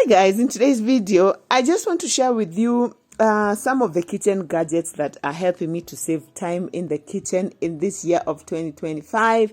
Guys, in today's video I just want to share with you some of the kitchen gadgets that are helping me to save time in the kitchen in this year of 2025,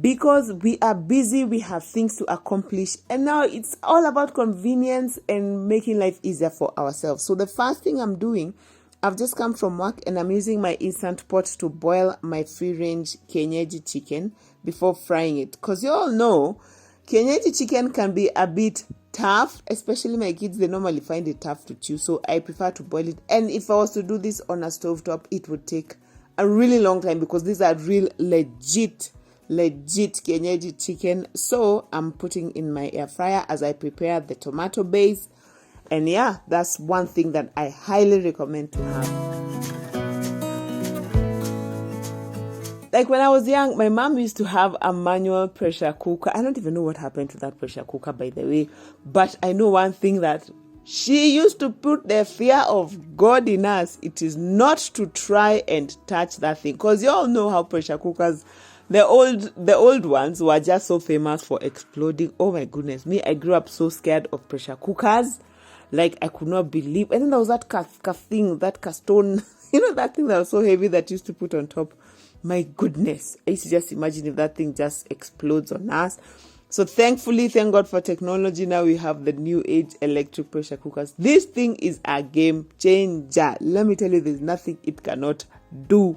because we are busy, we have things to accomplish, and now it's all about convenience and making life easier for ourselves. So the first thing I'm doing, I've just come from work and I'm using my instant pot to boil my free range kienyeji chicken before frying it, because you all know kienyeji chicken can be a bit tough, especially my kids. They normally find it tough to chew, so I prefer to boil it. And if I was to do this on a stovetop, it would take a really long time, because these are real legit kienyeji chicken. So I'm putting in my air fryer as I prepare the tomato base. And yeah, that's one thing that I highly recommend to have. Like when I was young, my mom used to have a manual pressure cooker. I don't even know what happened to that pressure cooker, by the way. But I know one thing, that she used to put the fear of God in us. It is not to try and touch that thing. Because you all know how pressure cookers, the old ones, were just so famous for exploding. Oh my goodness. Me, I grew up so scared of pressure cookers. Like, I could not believe. And then there was that thing, that castone, that thing that was so heavy that used to put on top. My goodness, I used to just imagine if that thing just explodes on us. So thankfully, thank God for technology, now we have the new age electric pressure cookers. This thing is a game changer. Let me tell you, there's nothing it cannot do.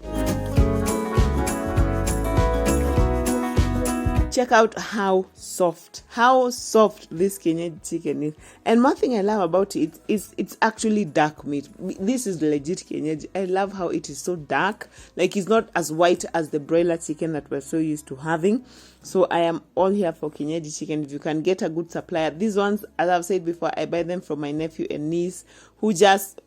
Check out how soft this kienyeji chicken is. And one thing I love about it is it's actually dark meat. This is legit kienyeji. I love how it is so dark. Like, it's not as white as the broiler chicken that we're so used to having. So I am all here for kienyeji chicken. If you can get a good supplier. These ones, as I've said before, I buy them from my nephew and niece, who just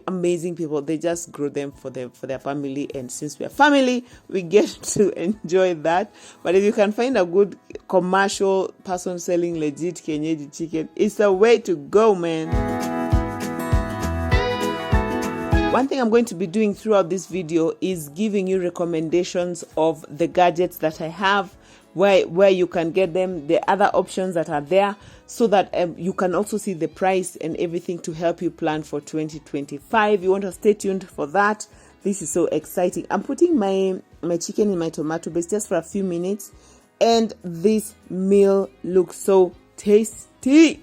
amazing people. They just grow them for their family, and since we are family, we get to enjoy that. But if you can find a good commercial person selling legit kienyeji chicken, it's the way to go, man. One thing I'm going to be doing throughout this video is giving you recommendations of the gadgets that I have, where you can get them, the other options that are there, so that you can also see the price and everything to help you plan for 2025. You want to stay tuned for that. This is so exciting. I'm putting my chicken in my tomato base just for a few minutes, and this meal looks so tasty.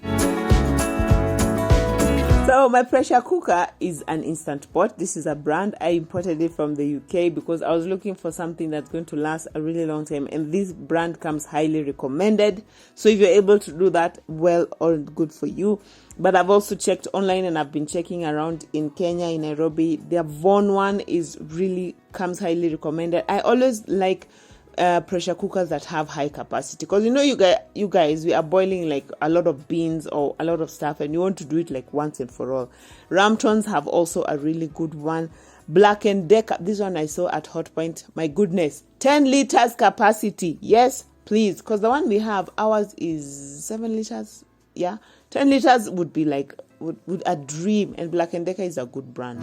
So my pressure cooker is an instant pot. This is a brand. I imported it from the UK because I was looking for something that's going to last a really long time, and this brand comes highly recommended. So if you're able to do that, well, all good for you. But I've also checked online, and I've been checking around in Kenya, in Nairobi. Their Von one comes highly recommended. I always like pressure cookers that have high capacity, because you guys, we are boiling like a lot of beans or a lot of stuff, and you want to do it like once and for all. Ramtons have also a really good one. Black and Decker, this one I saw at Hotpoint. My goodness, 10 liters capacity. Yes, please, because the one we have, ours is 7 liters. Yeah, 10 liters would be like would a dream, and Black and Decker is a good brand.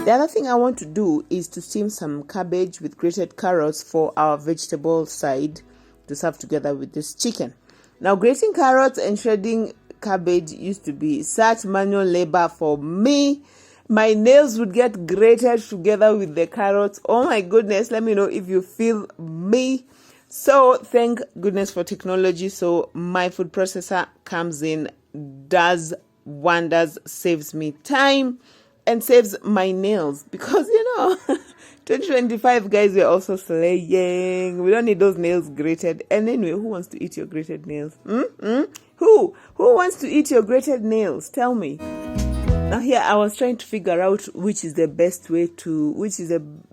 The other thing I want to do is to steam some cabbage with grated carrots for our vegetable side to serve together with this chicken. Now, grating carrots and shredding cabbage used to be such manual labor for me. My nails would get grated together with the carrots. Oh my goodness, let me know if you feel me. So thank goodness for technology. So my food processor comes in, does wonders, saves me time, and saves my nails, because 2025, guys, we're also slaying. We don't need those nails grated. And anyway, who wants to eat your grated nails? Who wants to eat your grated nails? Tell me. Now here I was trying to figure out which is the best way to,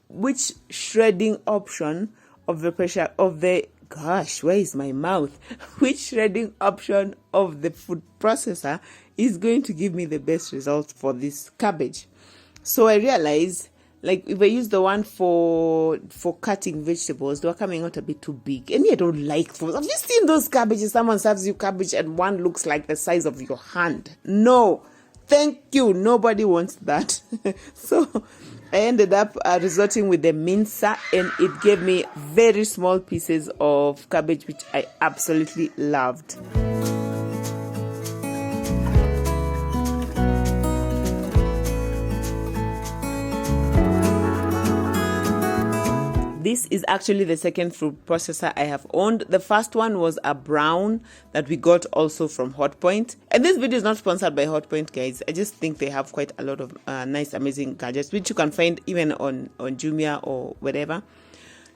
which shredding option of the gosh, where is my mouth? Which shredding option of the food processor is going to give me the best results for this cabbage? So I realized, like, if I use the one for cutting vegetables, they were coming out a bit too big, and I don't like those. Have you seen those cabbages? Someone serves you cabbage and one looks like the size of your hand. No, thank you. Nobody wants that. So I ended up resorting with the mincer, and it gave me very small pieces of cabbage, which I absolutely loved. This is actually the second food processor I have owned. The first one was a brown that we got also from Hotpoint. And this video is not sponsored by Hotpoint, guys. I just think they have quite a lot of nice, amazing gadgets, which you can find even on Jumia or wherever.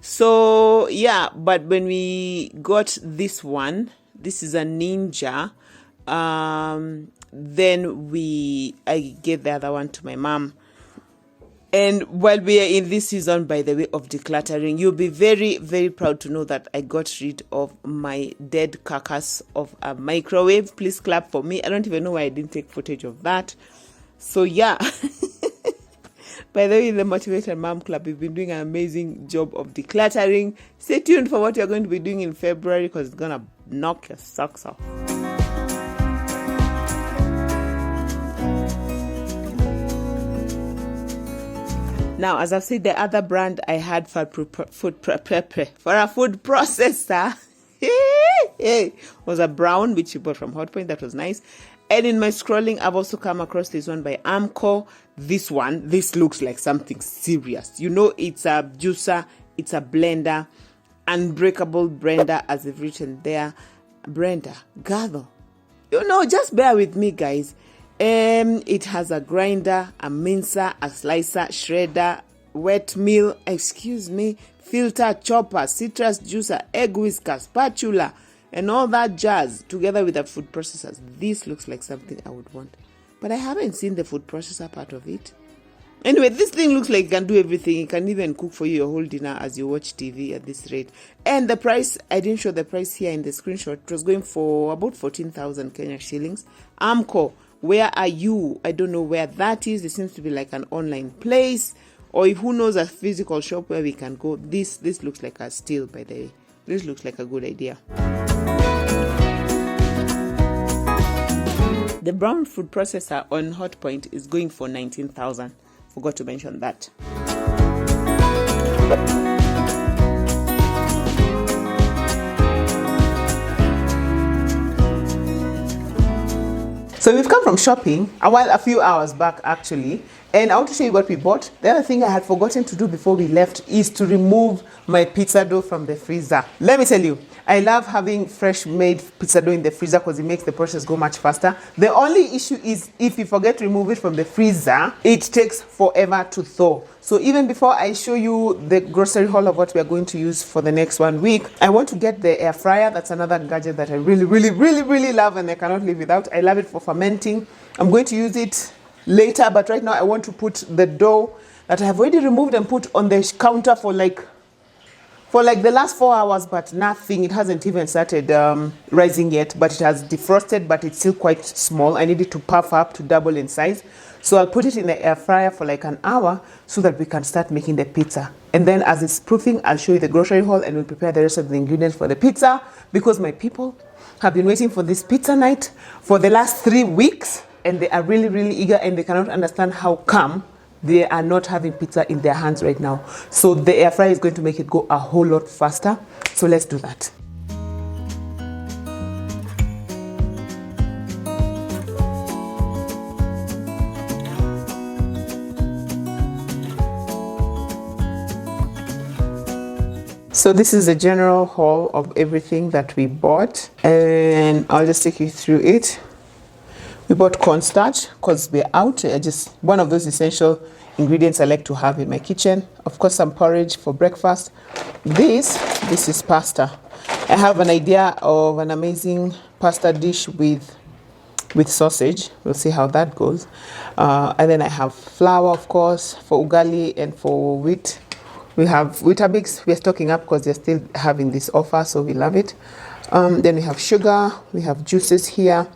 So, yeah, but when we got this one, this is a Ninja. Then I gave the other one to my mom. And while we are in this season, by the way, of decluttering, you'll be very, very proud to know that I got rid of my dead carcass of a microwave. Please clap for me. I don't even know why I didn't take footage of that. So, yeah. By the way, in the Motivated Mom Club, we've been doing an amazing job of decluttering. Stay tuned for what you're going to be doing in February, because it's going to knock your socks off. Now, as I've said, the other brand I had for a food processor was a brown, which you bought from Hotpoint. That was nice. And in my scrolling, I've also come across this one by Amco. This looks like something serious. You know, it's a juicer, it's a blender, unbreakable blender, as they've written there. Blender, gather. You know, just bear with me, guys. It has a grinder, a mincer, a slicer, shredder, wet mill, filter, chopper, citrus juicer, egg whisker, spatula, and all that jazz together with the food processors. This looks like something I would want, but I haven't seen the food processor part of it. Anyway, this thing looks like it can do everything. It can even cook for you your whole dinner as you watch TV at this rate. And the price, I didn't show the price here in the screenshot. It was going for about 14,000 Kenya shillings. Amco, where are you? I don't know where that is. It seems to be like an online place, or if who knows, a physical shop where we can go. This looks like a steal, by the way. This looks like a good idea. The brown food processor on Hotpoint is going for 19,000. Forgot to mention that. So we've come from shopping a few hours back, actually, and I want to show you what we bought. The other thing I had forgotten to do before we left is to remove my pizza dough from the freezer. Let me tell you, I love having fresh made pizza dough in the freezer because it makes the process go much faster. The only issue is if you forget to remove it from the freezer, it takes forever to thaw. So even before I show you the grocery haul of what we are going to use for the next 1 week, I want to get the air fryer. That's another gadget that I really, really, really, really love and I cannot live without. I love it for fermenting. I'm going to use it later, but right now I want to put the dough that I have already removed and put on the counter for like the last 4 hours, but nothing. It hasn't even started rising yet, but it has defrosted, but it's still quite small. I need it to puff up to double in size. So I'll put it in the air fryer for like an hour so that we can start making the pizza. And then as it's proofing, I'll show you the grocery haul and we'll prepare the rest of the ingredients for the pizza, because my people have been waiting for this pizza night for the last 3 weeks and they are really, really eager and they cannot understand how come they are not having pizza in their hands right now. So the air fryer is going to make it go a whole lot faster. So let's do that. So this is a general haul of everything that we bought and I'll just take you through it. We bought cornstarch because we're out. Just one of those essential ingredients I like to have in my kitchen. Of course, some porridge for breakfast. This is pasta. I have an idea of an amazing pasta dish with sausage. We'll see how that goes. And then I have flour, of course, for ugali and for wheat. We have Weetabix. We're stocking up because they're still having this offer, so we love it. Then we have sugar. We have juices here.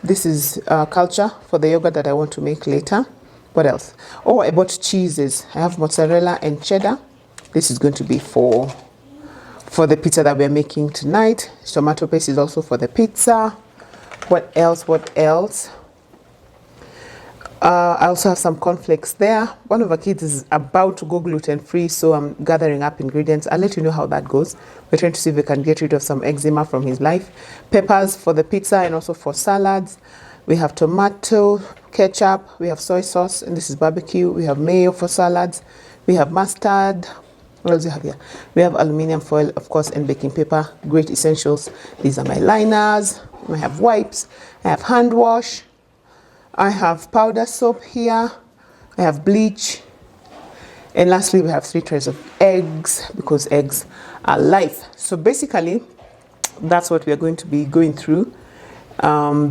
This is culture for the yogurt that I want to make later. What else? Oh, I bought cheeses. I have mozzarella and cheddar. This is going to be for the pizza that we're making tonight. Tomato paste is also for the pizza. What else? I also have some cornflakes there. One of our kids is about to go gluten-free, so I'm gathering up ingredients. I'll let you know how that goes. We're trying to see if we can get rid of some eczema from his life. Peppers for the pizza and also for salads. We have tomato, ketchup, we have soy sauce, and this is barbecue. We have mayo for salads. We have mustard, What else do you have here? We have aluminum foil, of course, and baking paper. Great essentials. These are my liners. I have wipes. I have hand wash. I have powder soap here. I have bleach. And lastly, we have 3 trays of eggs, because eggs are life. So basically, that's what we are going to be going through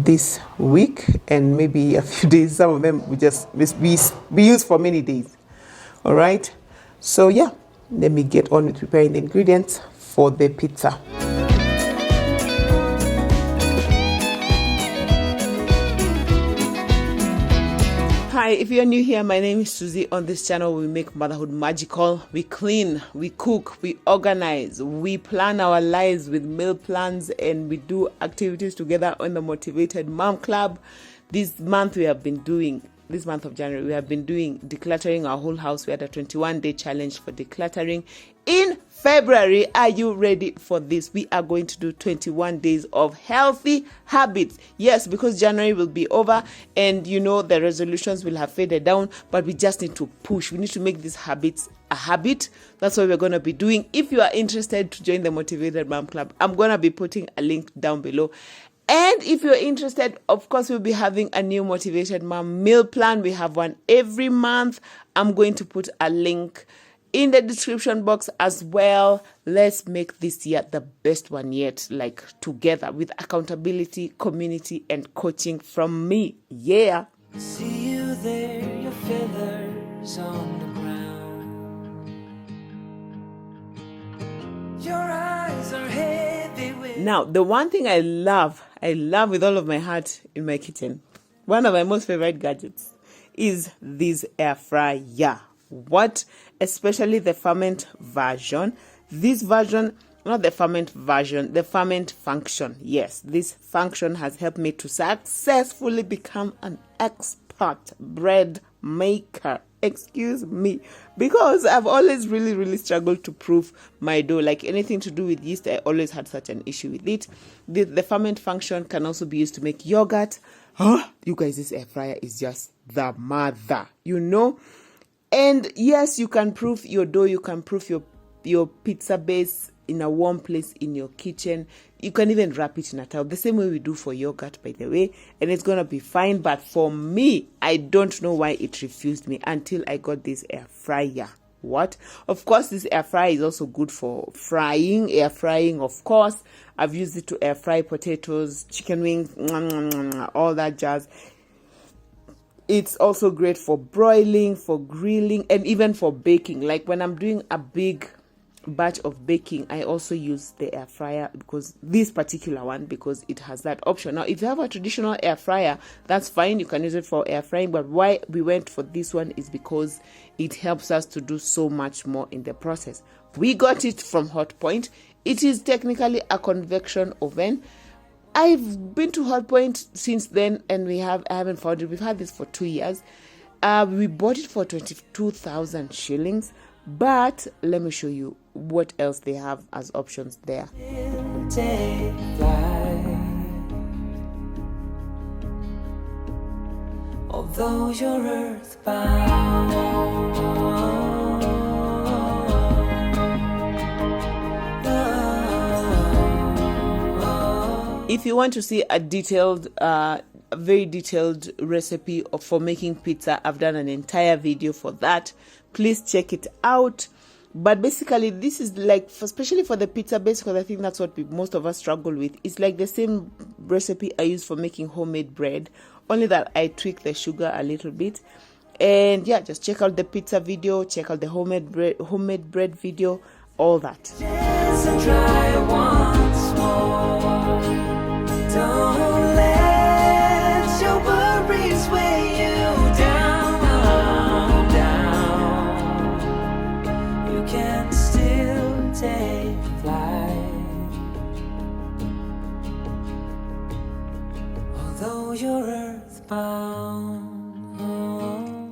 this week, and maybe a few days. Some of them will just be used for many days. All right. So yeah, let me get on with preparing the ingredients for the pizza. Hi, if you're new here, my name is Susie. On this channel, we make motherhood magical. We clean, we cook, we organize, we plan our lives with meal plans, and we do activities together on the Motivated Mom Club. This month of January, we have been doing decluttering our whole house. We had a 21-day challenge for decluttering. In February, are you ready for this? We are going to do 21 days of healthy habits. Yes, because January will be over, and the resolutions will have faded down, but we just need to push. We need to make these habits a habit. That's what we're going to be doing. If you are interested to join the Motivated Mom Club, I'm going to be putting a link down below. And if you're interested, of course, we'll be having a new Motivated Mom meal plan. We have one every month. I'm going to put a link in the description box as well. Let's make this year the best one yet, like together with accountability, community, and coaching from me. Yeah. See you there, your feathers on the ground. Your eyes are heavy with... Now, the one thing I love with all of my heart in my kitchen, one of my most favorite gadgets, is this air fryer. What? Especially the ferment version. This version, not the ferment version, the ferment function. Yes, this function has helped me to successfully become an expert bread maker. Excuse me, because I've always really struggled to proof my dough. Like anything to do with yeast, I always had such an issue with it. The ferment function can also be used to make yogurt. You guys, this air fryer is just the mother, And yes, you can proof your dough, you can proof your pizza base in a warm place in your kitchen. You can even wrap it in a towel, the same way we do for yogurt, by the way, and it's going to be fine. But for me, I don't know why it refused me until I got this air fryer. What? Of course, this air fryer is also good for frying, air frying, of course. I've used it to air fry potatoes, chicken wings, all that jazz. It's also great for broiling, for grilling, and even for baking. Like when I'm doing a big batch of baking, I also use the air fryer, because this particular one, because it has that option. Now, if you have a traditional air fryer, that's fine. You can use it for air frying. But why we went for this one is because it helps us to do so much more in the process. We got it from Hotpoint. It is technically a convection oven. I've been to Hotpoint since then, and I haven't found it. We've had this for 2 years. We bought it for 22,000 shillings. But let me show you what else they have as options there. Although you're earthbound, if you want to see a very detailed recipe for making pizza, I've done an entire video for that. Please check it out. But basically, this is like, especially for the pizza base, because I think that's what most of us struggle with. It's like the same recipe I use for making homemade bread, only that I tweak the sugar a little bit. And yeah, just check out the pizza video, check out the homemade bread video, all that. Just try once more. Don't let your worries weigh you down. You can still take flight, although you're earthbound.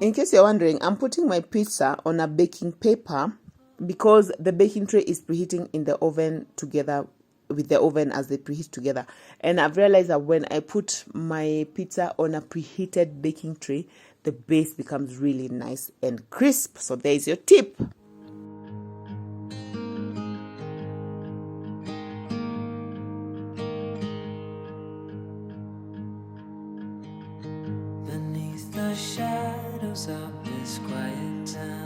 In case you're wondering, I'm putting my pizza on a baking paper because the baking tray is preheating in the oven together with the oven as they preheat together. And I've realized that when I put my pizza on a preheated baking tray, the base becomes really nice and crisp. So there's your tip. up this quiet town.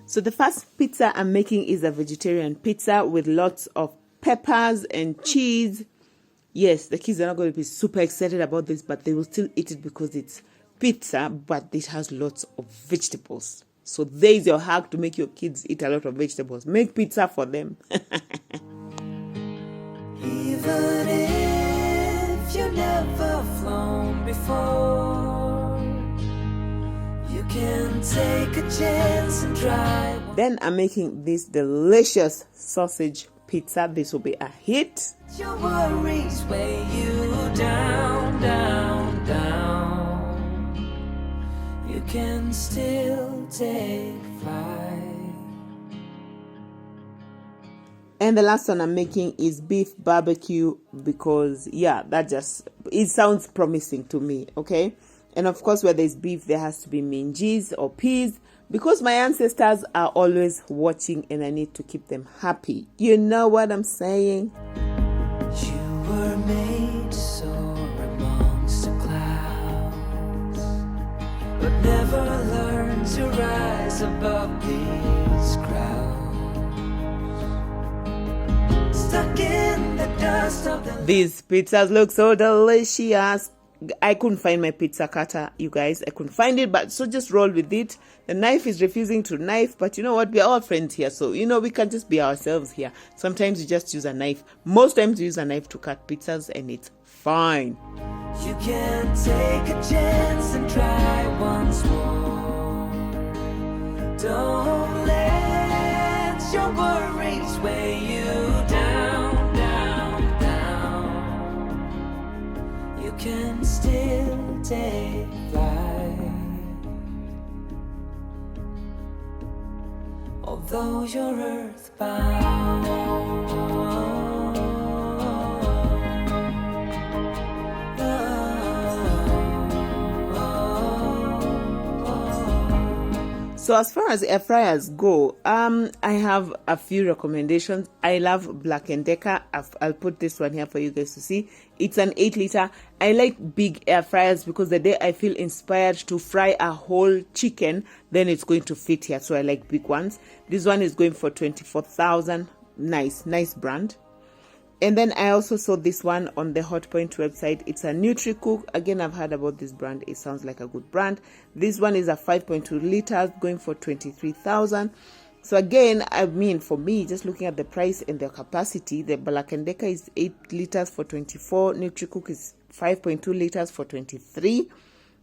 So the first pizza I'm making is a vegetarian pizza with lots of peppers and cheese. Yes, the kids are not going to be super excited about this, but they will still eat it because it's pizza, but it has lots of vegetables. So there is your hack to make your kids eat a lot of vegetables. Make pizza for them. Even if you never flown before, you can take a chance and try. Then I'm making this delicious sausage pizza. This will be a hit. Your worries weigh you down, down, down. You can still take flight. And the last one I'm making is beef barbecue because, yeah, it sounds promising to me, okay? And of course, where there's beef, there has to be minges or peas because my ancestors are always watching and I need to keep them happy. You know what I'm saying? You were made to soar amongst the clouds, but never learn to rise above these crowds. Stuck in the dust of the... These pizzas look so delicious. I couldn't find my pizza cutter, you guys. I couldn't find it, but so just roll with it. The knife is refusing to knife, but you know what? We are all friends here, so you know we can just be ourselves here. Sometimes you just use a knife. Most times you use a knife to cut pizzas, and it's fine. You can take a chance and try once more. Don't let your worries weigh you down, down, down. You can still take flight, although you're earthbound. So as far as air fryers go, I have a few recommendations. I love Black & Decker. I'll put this one here for you guys to see. It's an 8-liter. I like big air fryers because the day I feel inspired to fry a whole chicken, then it's going to fit here. So I like big ones. This one is going for 24,000. Nice brand. And then I also saw this one on the Hotpoint website. It's a Nutri-Cook. Again, I've heard about this brand. It sounds like a good brand. This one is a 5.2 liters going for 23,000. So again, I mean, for me, just looking at the price and the capacity, the Black & Decker is 8 liters for 24. Nutri-Cook is 5.2 liters for 23.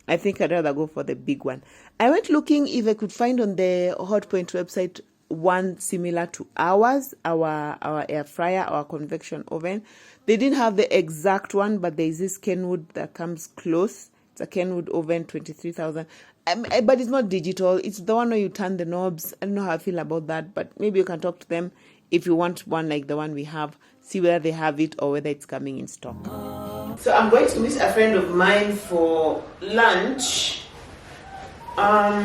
I think I'd rather go for the big one. I went looking if I could find on the Hotpoint website one similar to ours, our air fryer, our convection oven. They didn't have the exact one, but there is this Kenwood that comes close. It's a Kenwood oven, 23,000. But it's not digital. It's the one where you turn the knobs. I don't know how I feel about that, but maybe you can talk to them if you want one like the one we have. See whether they have it or whether it's coming in stock. So I'm going to meet a friend of mine for lunch. I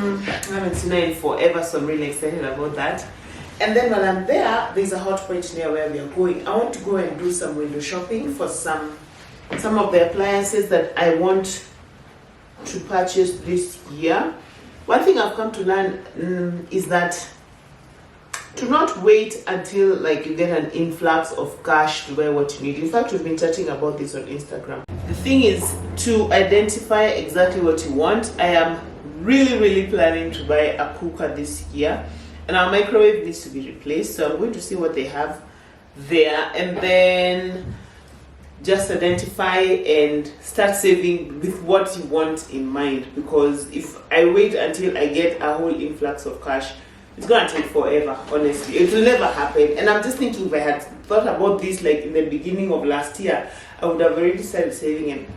haven't seen her in forever, so I'm really excited about that. And then while I'm there, there's a Hotpoint near where we are going. I want to go and do some window shopping for some of the appliances that I want to purchase this year. One thing I've come to learn is that to not wait until like you get an influx of cash to buy what you need. In fact, we've been chatting about this on Instagram. The thing is to identify exactly what you want. I am really planning to buy a cooker this year, and our microwave needs to be replaced, so I'm going to see what they have there and then just identify and start saving with what you want in mind, because if I wait until I get a whole influx of cash, it's gonna take forever. Honestly, it will never happen. And I'm just thinking, if I had thought about this like in the beginning of last year, I would have already started saving, and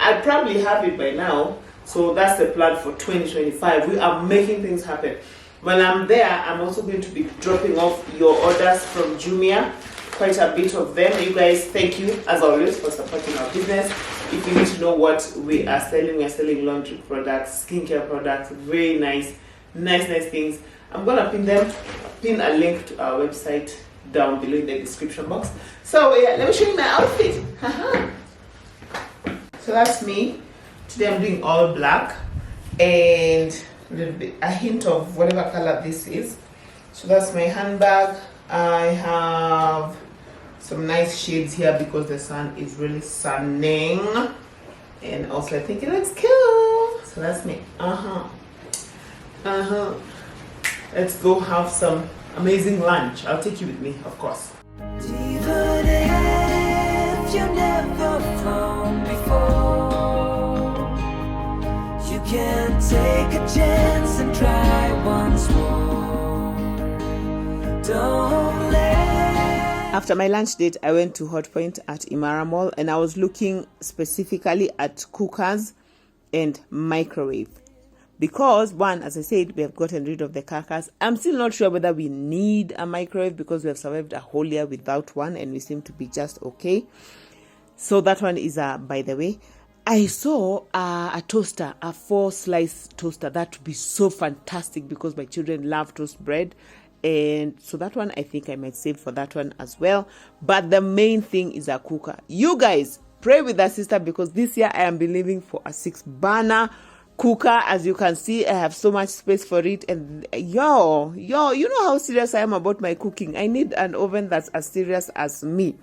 I'd probably have it by now. So that's the plan for 2025. We are making things happen. When I'm there, I'm also going to be dropping off your orders from Jumia, quite a bit of them. You guys, thank you as always for supporting our business. If you need to know what we are selling laundry products, skincare products, very nice things. I'm gonna pin a link to our website down below in the description box. So yeah, let me show you my outfit. So that's me. Today I'm doing all black. and a hint of whatever color this is. So that's my handbag. I have some nice shades here because the sun is really sunning, and also I think it looks cool. So that's me. Let's go have some amazing lunch. I'll take you with me, of course. Even if you've never flown before, you can take a chance and try once more. Don't let. After my lunch date, I went to Hot Point at Imara Mall, and I was looking specifically at cookers and microwave. Because one, as I said, we have gotten rid of the carcass. I'm still not sure whether we need a microwave because we have survived a whole year without one and we seem to be just okay. So that one is by the way. I saw a toaster, a 4-slice toaster. That would be so fantastic because my children love toast bread. And so that one, I think I might save for that one as well. But the main thing is a cooker. You guys, pray with our sister because this year I am believing for a 6-burner cooker. As you can see, I have so much space for it, and yo, you know how serious I am about my cooking. I need an oven that's as serious as me.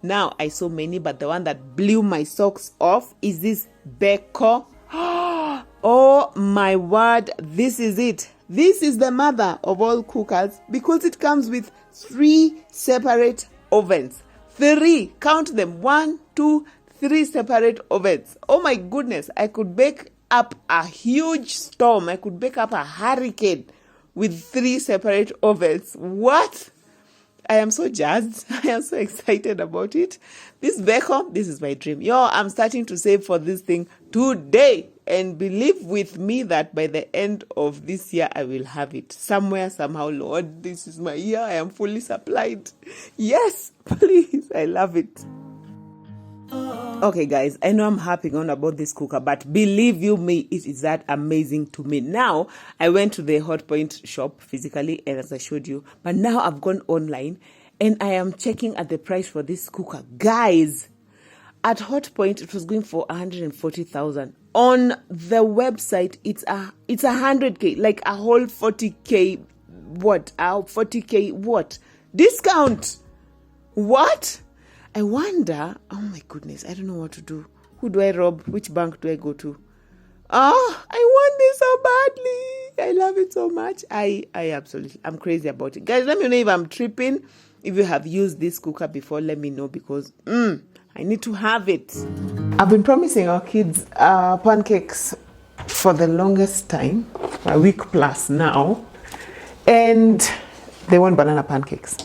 Now I saw many, but the one that blew my socks off is this Beko. Oh my word, this is it. This is the mother of all cookers because it comes with 3 separate ovens. 3, count them, 1, 2, 3 separate ovens. Oh my goodness, I could bake up a huge storm. I could bake up a hurricane with 3 separate ovens. What? I am so jazzed. I am so excited about it. This Beko, this is my dream. Yo, I'm starting to save for this thing today. And believe with me that by the end of this year, I will have it. Somewhere, somehow, Lord, this is my year. I am fully supplied. Yes, please. I love it. Okay, guys, I know I'm harping on about this cooker, but believe you me, it is that amazing to me. Now, I went to the Hot Point shop physically, and as I showed you, but now I've gone online, and I am checking at the price for this cooker. Guys, at Hot Point, it was going for 140,000. On the website, it's 100K, like a whole 40K, what? 40K, what? Discount! What? I wonder, oh my goodness, I don't know what to do. Who do I rob? Which bank do I go to? Oh, I want this so badly. I love it so much. I absolutely, I'm crazy about it. Guys, let me know if I'm tripping. If you have used this cooker before, let me know because I need to have it. I've been promising our kids pancakes for the longest time, a week plus now, and they want banana pancakes.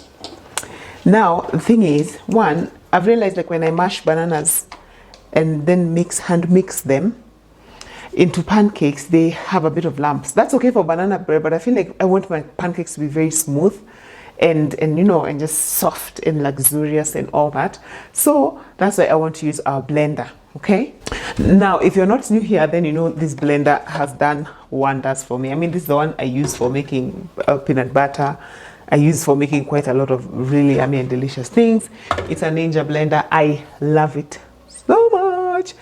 Now, the thing is, one, I've realized like when I mash bananas and then hand mix them into pancakes, they have a bit of lumps. That's okay for banana bread, but I feel like I want my pancakes to be very smooth and you know, and just soft and luxurious and all that. So that's why I want to use our blender, okay? Now, if you're not new here, then you know this blender has done wonders for me. I mean, this is the one I use for making peanut butter. I use for making quite a lot of really yummy and delicious things. It's a Ninja blender. I love it so much.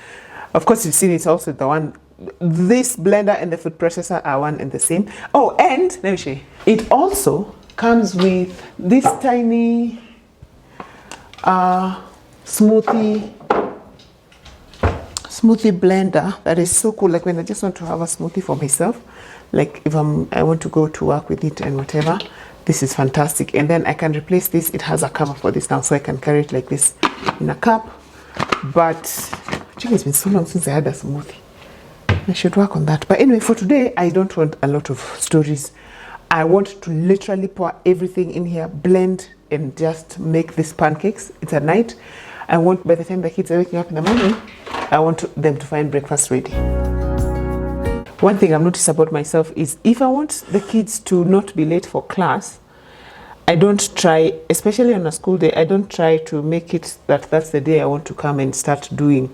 Of course, you've seen it's also the one, this blender and the food processor are one and the same. Oh, and let me show you. It also comes with this tiny smoothie blender that is so cool. Like when I just want to have a smoothie for myself, like if I want to go to work with it and whatever, this is fantastic. And then I can replace this. It has a cover for this now, so I can carry it like this in a cup. But actually, it's been so long since I had a smoothie. I should work on that. But anyway, for today, I don't want a lot of stories. I want to literally pour everything in here, blend, and just make these pancakes. It's at night. I want, by the time the kids are waking up in the morning, I want them to find breakfast ready. One thing I've noticed about myself is if I want the kids to not be late for class, I don't try, especially on a school day, I don't try to make it that that's the day I want to come and start doing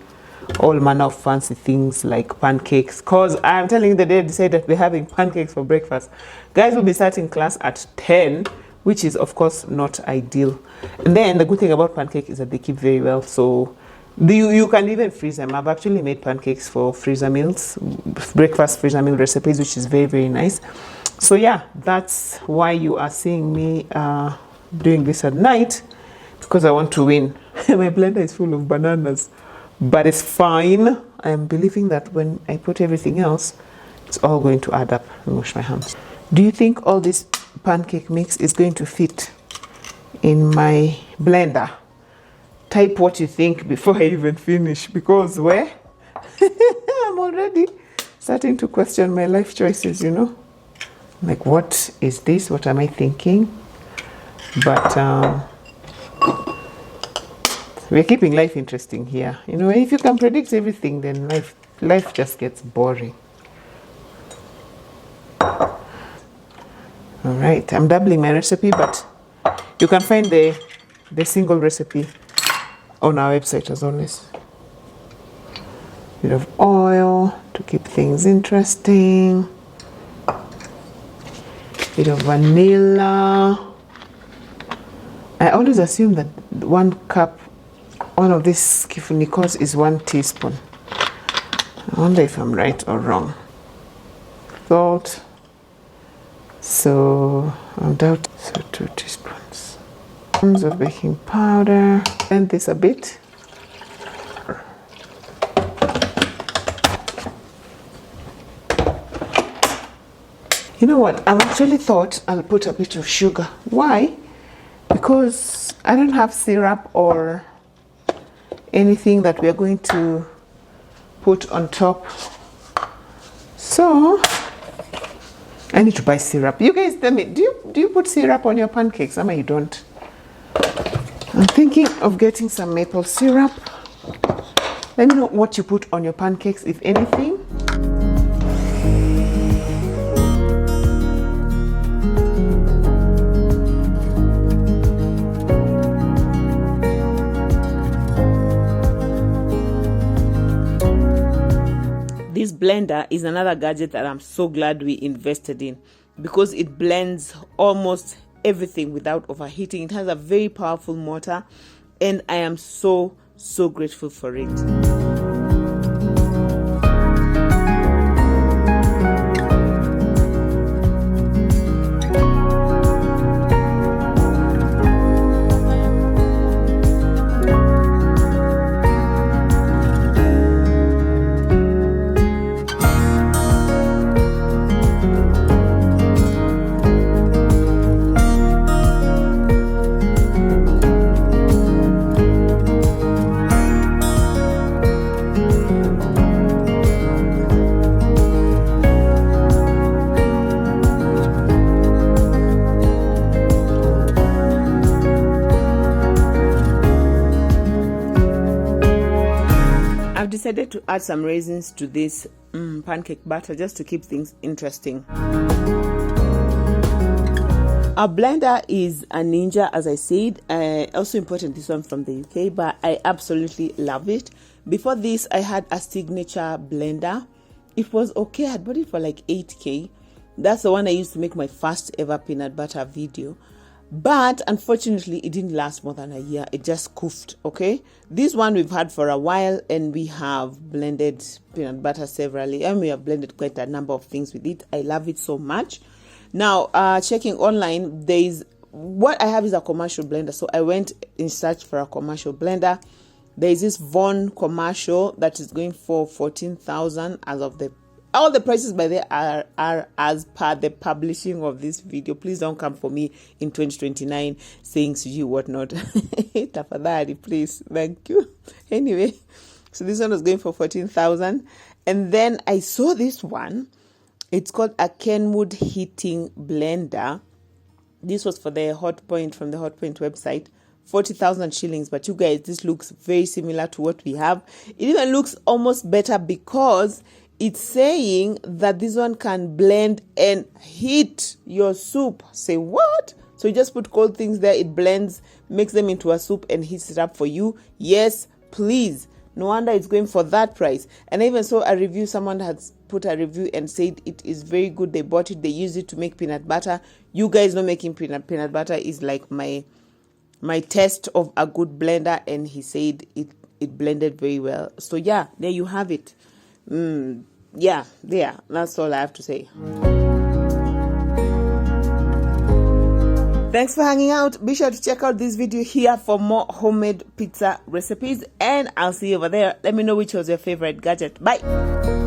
all manner of fancy things like pancakes. Because I'm telling you, the day I decide that we're having pancakes for breakfast, guys will be starting class at 10, which is of course not ideal. And then the good thing about pancake is that they keep very well. So You can even freeze them. I've actually made pancakes for freezer meals, breakfast freezer meal recipes, which is very, very nice. So yeah, that's why you are seeing me doing this at night, because I want to win. My blender is full of bananas, but it's fine. I am believing that when I put everything else, it's all going to add up. Let me wash my hands. Do you think all this pancake mix is going to fit in my blender? Type what you think before I even finish, because where I'm already starting to question my life choices, you know, like, what is this? What am I thinking? But we're keeping life interesting here, you know. If you can predict everything, then life just gets boring. All right, I'm doubling my recipe, but you can find the single recipe on our website as always. Bit of oil to keep things interesting. Bit of vanilla. I always assume that 1 cup, one of these kifunikos is 1 teaspoon. I wonder if I'm right or wrong. Salt. So I'm doubting. So 2 teaspoons. Of baking powder. Blend this a bit. You know what? I've actually thought I'll put a bit of sugar. Why? Because I don't have syrup or anything that we are going to put on top. So I need to buy syrup. You guys tell me, do you put syrup on your pancakes? I mean, you don't. I'm thinking of getting some maple syrup. Let me know what you put on your pancakes, if anything. This blender is another gadget that I'm so glad we invested in, because it blends almost everything without overheating. It has a very powerful motor, and I am so grateful for it. I've decided to add some raisins to this pancake batter just to keep things interesting. Our blender is a Ninja, as I said. I also imported this one from the UK, but I absolutely love it. Before this, I had a signature blender. It was okay. I had bought it for like 8K. That's the one I used to make my first ever peanut butter video. But unfortunately, it didn't last more than a year. It just coofed, okay? This one we've had for a while, and we have blended peanut butter severally, and we have blended quite a number of things with it. I love it so much. Now, checking online, what I have is a commercial blender. So I went in search for a commercial blender. There is this Von commercial that is going for 14,000 as of all the prices by there are as per the publishing of this video. Please don't come for me in 2029 saying you whatnot. Tafadhali, please. Thank you. Anyway, so this one was going for 14,000. And then I saw this one. It's called a Kenwood heating blender. This was for the Hotpoint, from the Hotpoint website. 40,000 shillings. But you guys, this looks very similar to what we have. It even looks almost better, because it's saying that this one can blend and heat your soup. Say what? So you just put cold things there, it blends, makes them into a soup, and heats it up for you. Yes, please. No wonder it's going for that price. And I even saw a review. Someone has put a review and said it is very good. They bought it, they used it to make peanut butter. You guys know making peanut butter is like my test of a good blender, and he said it blended very well. So yeah, there you have it. Yeah, there. That's all I have to say. Thanks for hanging out. Be sure to check out this video here for more homemade pizza recipes, and I'll see you over there. Let me know which was your favorite gadget. Bye.